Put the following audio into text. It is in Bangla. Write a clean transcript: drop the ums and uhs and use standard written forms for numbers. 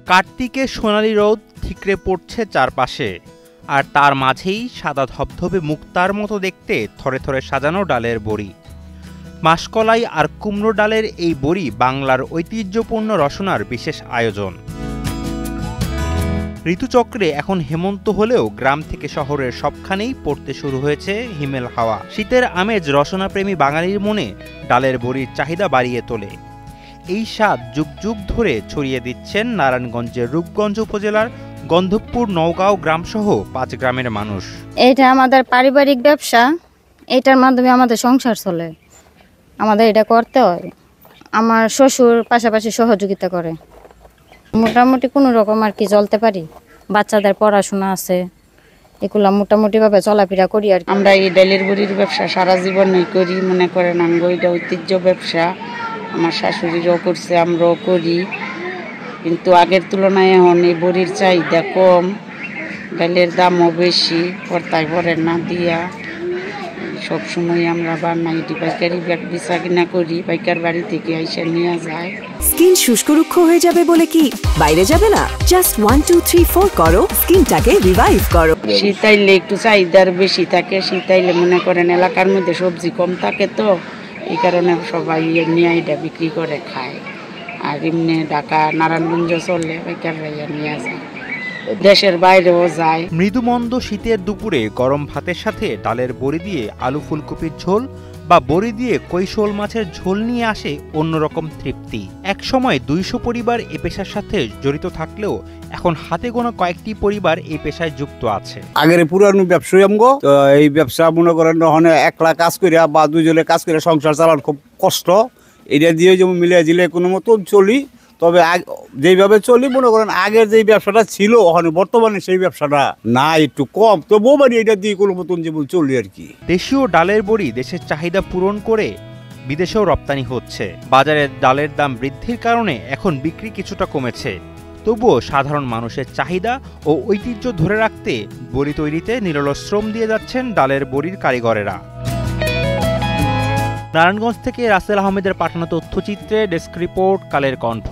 কার্তিকের সোনালি রোদ ঠিকরে পড়ছে চারপাশে, আর তার মাঝেই সাদা ধবধবে মুক্তার মতো দেখতে থরে থরে সাজানো ডালের বড়ি। মাসকলাই আর কুমড়ো ডালের এই বড়ি বাংলার ঐতিহ্যপূর্ণ রসনার বিশেষ আয়োজন। ঋতুচক্রে এখন হেমন্ত হলেও গ্রাম থেকে শহরের সবখানেই পড়তে শুরু হয়েছে হিমেল হাওয়া। শীতের আমেজ রসনাপ্রেমী বাঙালির মনে ডালের বড়ির চাহিদা বাড়িয়ে তোলে। এই স্বাদ যুগ যুগ ধরে ছড়িয়ে দিচ্ছেন নারায়ণগঞ্জের রূপগঞ্জ উপজেলার গন্ধবপুর নওগাঁও গ্রামসহ 5 গ্রামের মানুষ। এটা আমাদের পারিবারিক ব্যবসা, এটার মাধ্যমে আমাদের সংসার চলে, আমাদের এটা করতে হয়। আমার শ্বশুর পাশাপাশি সহযোগিতা করে, মোটামুটি কোনো রকম আর কি চলতে পারি। বাচ্চাদের পড়াশোনা আছে, এগুলো মোটামুটিভাবে চলাফেরা করি আর আমরা এই ডালের বড়ির ব্যবসা সারা জীবনই করি, মনে করেন আঙ্গো এটা ঐতিহ্য ব্যবসা। আমার শাশুড়িরাও করছে, আমরাও করি, কিন্তু আগের তুলনায় এখন এই বড়ির চাহিদা কম, ডালের দামও বেশি, পর্তায় পরে না দিয়া সবসময় আমরা বানাই পাইকারি বেচা কিনা করি, পাইকার বাড়ি থেকে আইসা নিয়ে যায়। স্কিন শুষ্ক রুক্ষ হয়ে যাবে বলে কি বাইরে যাবে না? জাস্ট 1 2 3 4 করো, স্কিনটাকে রিভাইভ করো। শীতাইলে একটু চাহিদার বেশি থাকে, শীতাইলে মনে করেন এলাকার মধ্যে সবজি কম থাকে, তো এই কারণে সবাই নিয়ে এটা বিক্রি করে খায়। আর এমনি ঢাকা নারায়ণগঞ্জ চলে, পাইকাররা নিয়ে যায়, দেশের বাইরেও যায়। মৃদুমন্দ শীতের দুপুরে গরম ভাতের সাথে ডালের বড়ি দিয়ে আলু ফুলকপির ঝোল বা বড়ি দিয়ে কৈশোল মাছের ঝোল নিয়ে আসে অন্যরকম তৃপ্তি। একসময় 200 পরিবার এ পেশার সাথে জড়িত থাকলেও এখন হাতে গোনা কয়েকটি পরিবার এই পেশায় যুক্ত আছে। আগের পুরানো ব্যবসায়ী আমগো, তো এই ব্যবসা মনে করেন একলা কাজ করিয়া বা দুজনে কাজ করে সংসার চালানো খুব কষ্ট। এটা দিয়ে যেমন মিলিয়ে দিলে কোনো মতন চলি, তবে যেইভাবে চলি মনে করেন আগের যেই ব্যবসাটা ছিল ওখানে বর্তমানে সেই ব্যবসাটা না, একটু কম, তো বৌবাড়ি এটা দিয়ে কোনো মতন যেমন চলি আর কি। দেশীয় ডালের বড়ি দেশের চাহিদা পূরণ করে বিদেশেও রপ্তানি হচ্ছে। বাজারে ডালের দাম বৃদ্ধির কারণে এখন বিক্রি কিছুটা কমেছে, তবুও সাধারণ মানুষের চাহিদা ও ঐতিহ্য ধরে রাখতে বড়ি তৈরিতে নিরলস শ্রম দিয়ে যাচ্ছেন ডালের বড়ির কারিগরেরা। নারায়ণগঞ্জ থেকে রাসেল আহমেদের পাঠানো তথ্যচিত্রে ডেস্ক রিপোর্ট, কালের কণ্ঠ।